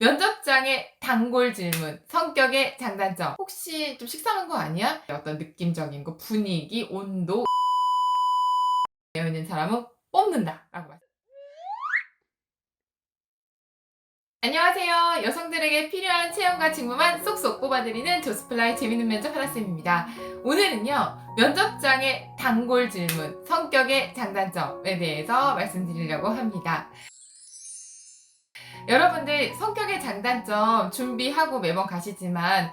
면접장의 단골 질문, 성격의 장단점. 혹시 좀 식상한 거 아니야? 어떤 느낌적인 거, 분위기, 온도 되어 있는 사람은 뽑는다. 라고 말씀. 안녕하세요. 여성들에게 필요한 체험과 직무만 쏙쏙 뽑아드리는 조스플라이 재밌는 면접 하나쌤입니다. 오늘은요, 면접장의 단골 질문, 성격의 장단점에 대해서 말씀드리려고 합니다. 여러분들 성격의 장단점 준비하고 매번 가시지만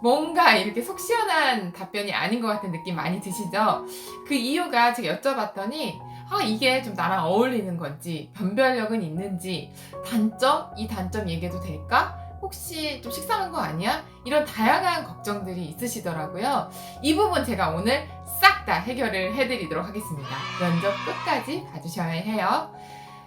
뭔가 이렇게 속 시원한 답변이 아닌 것 같은 느낌 많이 드시죠? 그 이유가 제가 여쭤봤더니 이게 좀 나랑 어울리는 건지, 변별력은 있는지, 단점? 이 단점 얘기해도 될까? 혹시 좀 식상한 거 아니야? 이런 다양한 걱정들이 있으시더라고요. 이 부분 제가 오늘 싹 다 해결을 해드리도록 하겠습니다. 면접 끝까지 봐주셔야 해요.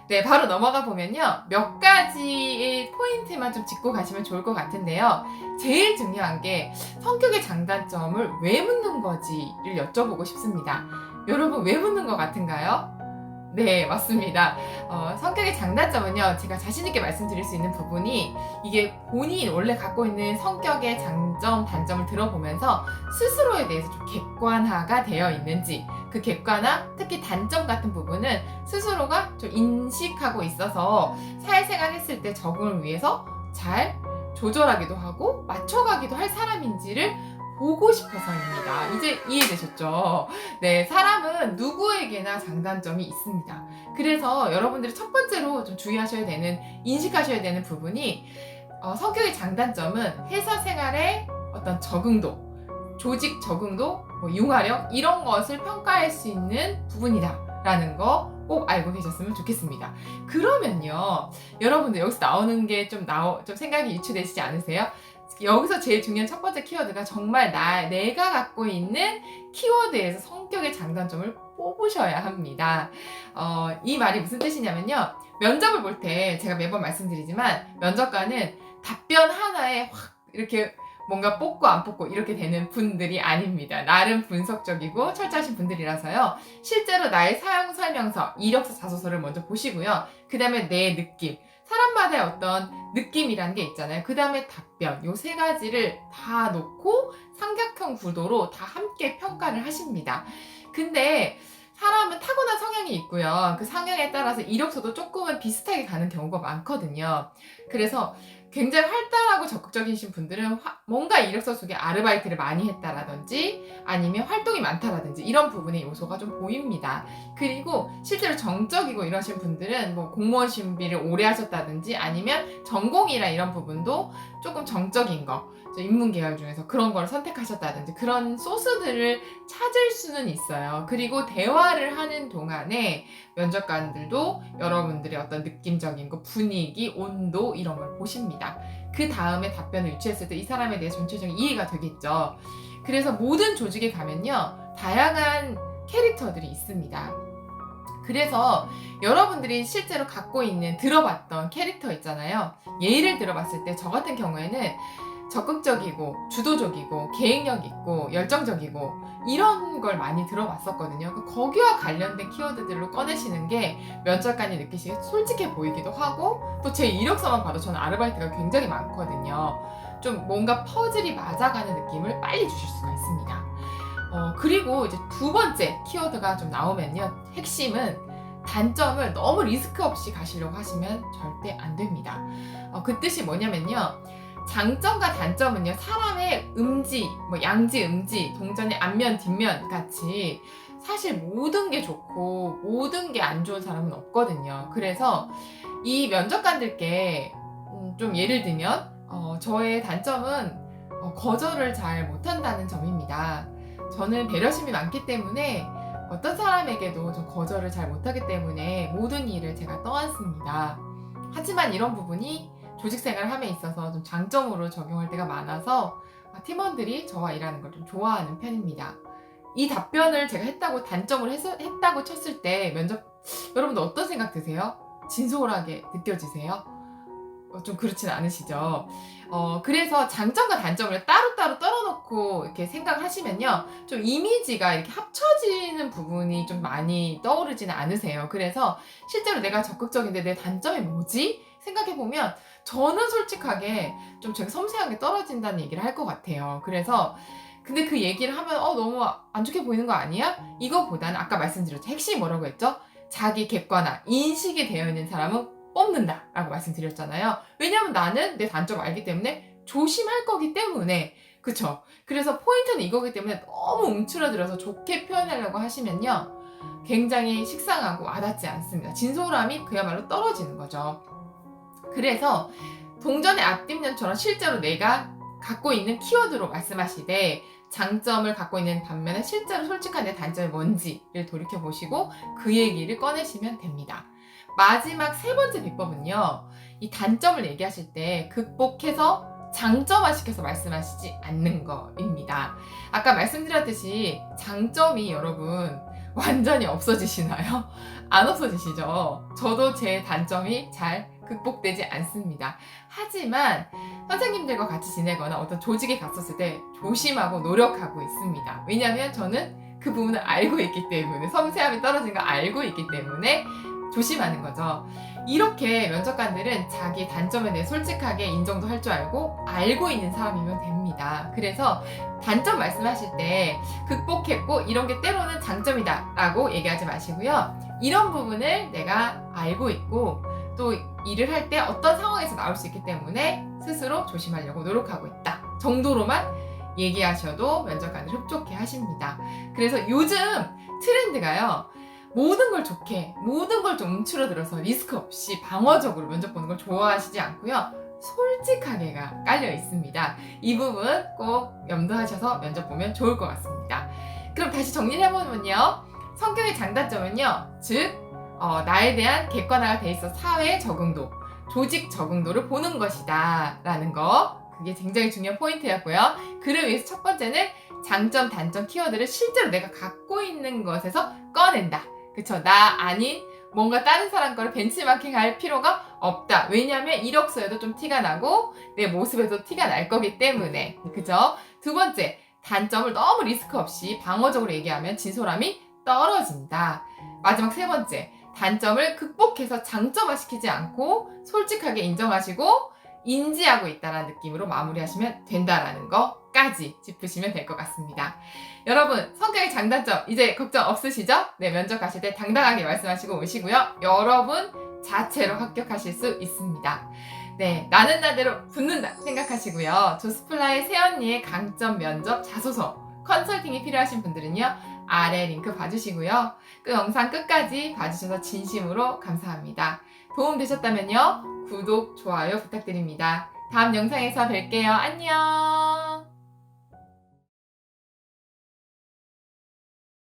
네, 바로 넘어가 보면요. 몇 가지의 포인트만 좀 짚고 가시면 좋을 것 같은데요. 제일 중요한 게 성격의 장단점을 왜 묻는 거지를 여쭤보고 싶습니다. 여러분, 왜 묻는 것 같은가요? 네, 맞습니다. 성격의 장단점은요, 제가 자신있게 말씀드릴 수 있는 부분이 이게 본인 원래 갖고 있는 성격의 장점, 단점을 들어보면서 스스로에 대해서 좀 객관화가 되어 있는지, 그 객관화, 특히 단점 같은 부분은 스스로가 좀 인식하고 있어서 사회생활 했을 때 적응을 위해서 잘 조절하기도 하고 맞춰가기도 할 사람인지를 보고 싶어서입니다. 이제 이해되셨죠? 네, 사람은 누구에게나 장단점이 있습니다. 그래서 여러분들이 첫 번째로 좀 주의하셔야 되는, 인식하셔야 되는 부분이 성격의 장단점은 회사 생활의 어떤 적응도, 조직 적응도, 융화력 이런 것을 평가할 수 있는 부분이다 라는 거 꼭 알고 계셨으면 좋겠습니다. 그러면요, 여러분들 여기서 나오는 게 좀 생각이 유추되시지 않으세요? 여기서 제일 중요한 첫 번째 키워드가 정말 내가 갖고 있는 키워드에서 성격의 장단점을 뽑으셔야 합니다. 이 말이 무슨 뜻이냐면요. 면접을 볼 때 제가 매번 말씀드리지만 면접관은 답변 하나에 확 이렇게 뭔가 뽑고 안 뽑고 이렇게 되는 분들이 아닙니다. 나름 분석적이고 철저하신 분들이라서요. 실제로 나의 사용 설명서, 이력서, 자소서를 먼저 보시고요. 그 다음에 내 느낌, 사람마다의 어떤 느낌이라는 게 있잖아요. 그 다음에 답변, 요 세 가지를 다 놓고 삼각형 구도로 다 함께 평가를 하십니다. 근데 사람은 타고난 성향이 있고요. 그 성향에 따라서 이력서도 조금은 비슷하게 가는 경우가 많거든요. 그래서 굉장히 활달하고 적극적이신 분들은 뭔가 이력서 속에 아르바이트를 많이 했다라든지 아니면 활동이 많다라든지 이런 부분의 요소가 좀 보입니다. 그리고 실제로 정적이고 이러신 분들은 뭐 공무원 준비를 오래 하셨다든지 아니면 전공이나 이런 부분도 조금 정적인 거, 인문계열 중에서 그런 걸 선택하셨다든지 그런 소스들을 찾을 수는 있어요. 그리고 대화를 하는 동안에 면접관들도 여러분들의 어떤 느낌적인 거, 분위기, 온도 이런 걸 보십니다. 그 다음에 답변을 유치했을 때 이 사람에 대해 전체적인 이해가 되겠죠. 그래서 모든 조직에 가면요, 다양한 캐릭터들이 있습니다. 그래서 여러분들이 실제로 갖고 있는 들어봤던 캐릭터 있잖아요. 예를 들어봤을 때 저 같은 경우에는 적극적이고 주도적이고 계획력 있고 열정적이고 이런 걸 많이 들어봤었거든요. 거기와 관련된 키워드들로 꺼내시는 게 면접관이 느끼시기에 솔직해 보이기도 하고 또 제 이력서만 봐도 저는 아르바이트가 굉장히 많거든요. 좀 뭔가 퍼즐이 맞아가는 느낌을 빨리 주실 수가 있습니다. 그리고 이제 두 번째 키워드가 좀 나오면요. 핵심은 단점을 너무 리스크 없이 가시려고 하시면 절대 안 됩니다. 그 뜻이 뭐냐면요. 장점과 단점은요, 사람의 음지, 양지, 음지, 동전의 앞면, 뒷면 같이 사실 모든 게 좋고 모든 게 안 좋은 사람은 없거든요. 그래서 이 면접관들께 좀 예를 들면 저의 단점은 거절을 잘 못한다는 점입니다. 저는 배려심이 많기 때문에 어떤 사람에게도 좀 거절을 잘 못하기 때문에 모든 일을 제가 떠안습니다. 하지만 이런 부분이 조직 생활을 함에 있어서 좀 장점으로 적용할 때가 많아서 팀원들이 저와 일하는 걸 좀 좋아하는 편입니다. 이 답변을 제가 단점으로 했다고 쳤을 때 여러분들 어떤 생각 드세요? 진솔하게 느껴지세요? 좀 그렇진 않으시죠? 그래서 장점과 단점을 따로따로 떨어놓고 이렇게 생각을 하시면요. 좀 이미지가 이렇게 합쳐지는 부분이 좀 많이 떠오르지는 않으세요. 그래서 실제로 내가 적극적인데 내 단점이 뭐지? 생각해보면 저는 솔직하게 좀 제가 섬세하게 떨어진다는 얘기를 할 것 같아요. 그래서 근데 그 얘기를 하면 너무 안 좋게 보이는 거 아니야? 이거보다는 아까 말씀드렸죠. 핵심이 뭐라고 했죠? 자기 객관화, 인식이 되어 있는 사람은 뽑는다 라고 말씀드렸잖아요. 왜냐면 나는 내 단점 알기 때문에 조심할 거기 때문에. 그쵸? 그래서 포인트는 이거기 때문에 너무 움츠러들어서 좋게 표현하려고 하시면요, 굉장히 식상하고 와닿지 않습니다. 진솔함이 그야말로 떨어지는 거죠. 그래서 동전의 앞뒷면처럼 실제로 내가 갖고 있는 키워드로 말씀하시되 장점을 갖고 있는 반면에 실제로 솔직한 내 단점이 뭔지를 돌이켜보시고 그 얘기를 꺼내시면 됩니다. 마지막 세 번째 비법은요, 이 단점을 얘기하실 때 극복해서 장점화시켜서 말씀하시지 않는 거입니다. 아까 말씀드렸듯이 장점이 여러분 완전히 없어지시나요? 안 없어지시죠? 저도 제 단점이 잘 극복되지 않습니다. 하지만 선생님들과 같이 지내거나 어떤 조직에 갔었을 때 조심하고 노력하고 있습니다. 왜냐하면 저는 그 부분을 알고 있기 때문에, 섬세함이 떨어진 거 알고 있기 때문에 조심하는 거죠. 이렇게 면접관들은 자기 단점에 대해 솔직하게 인정도 할 줄 알고 있는 사람이면 됩니다. 그래서 단점 말씀하실 때 극복했고 이런 게 때로는 장점이다 라고 얘기하지 마시고요. 이런 부분을 내가 알고 있고 또 일을 할 때 어떤 상황에서 나올 수 있기 때문에 스스로 조심하려고 노력하고 있다 정도로만 얘기하셔도 면접관을 흡족해 하십니다. 그래서 요즘 트렌드가요, 모든 걸 좋게, 모든 걸 좀 움츠러들어서 리스크 없이 방어적으로 면접 보는 걸 좋아하시지 않고요, 솔직하게가 깔려 있습니다. 이 부분 꼭 염두하셔서 면접 보면 좋을 것 같습니다. 그럼 다시 정리를 해보면요, 성격의 장단점은요, 즉 나에 대한 객관화가 돼 있어 사회 적응도, 조직 적응도를 보는 것이다 라는 거, 그게 굉장히 중요한 포인트였고요. 그를 위해서 첫 번째는 장점, 단점, 키워드를 실제로 내가 갖고 있는 것에서 꺼낸다. 그쵸? 나 아닌 뭔가 다른 사람 거를 벤치마킹 할 필요가 없다. 왜냐면 이력서에도 좀 티가 나고 내 모습에도 티가 날 거기 때문에. 그죠? 두 번째, 단점을 너무 리스크 없이 방어적으로 얘기하면 진솔함이 떨어진다. 마지막 세 번째, 단점을 극복해서 장점화시키지 않고 솔직하게 인정하시고 인지하고 있다는 느낌으로 마무리하시면 된다라는 거까지 짚으시면 될 것 같습니다. 여러분, 성격의 장단점 이제 걱정 없으시죠? 네, 면접 가실 때 당당하게 말씀하시고 오시고요. 여러분 자체로 합격하실 수 있습니다. 네, 나는 나대로 붙는다 생각하시고요. 조스플라의 새언니의 강점 면접 자소서 컨설팅이 필요하신 분들은요, 아래 링크 봐주시고요. 그 영상 끝까지 봐주셔서 진심으로 감사합니다. 도움 되셨다면요, 구독, 좋아요 부탁드립니다. 다음 영상에서 뵐게요. 안녕.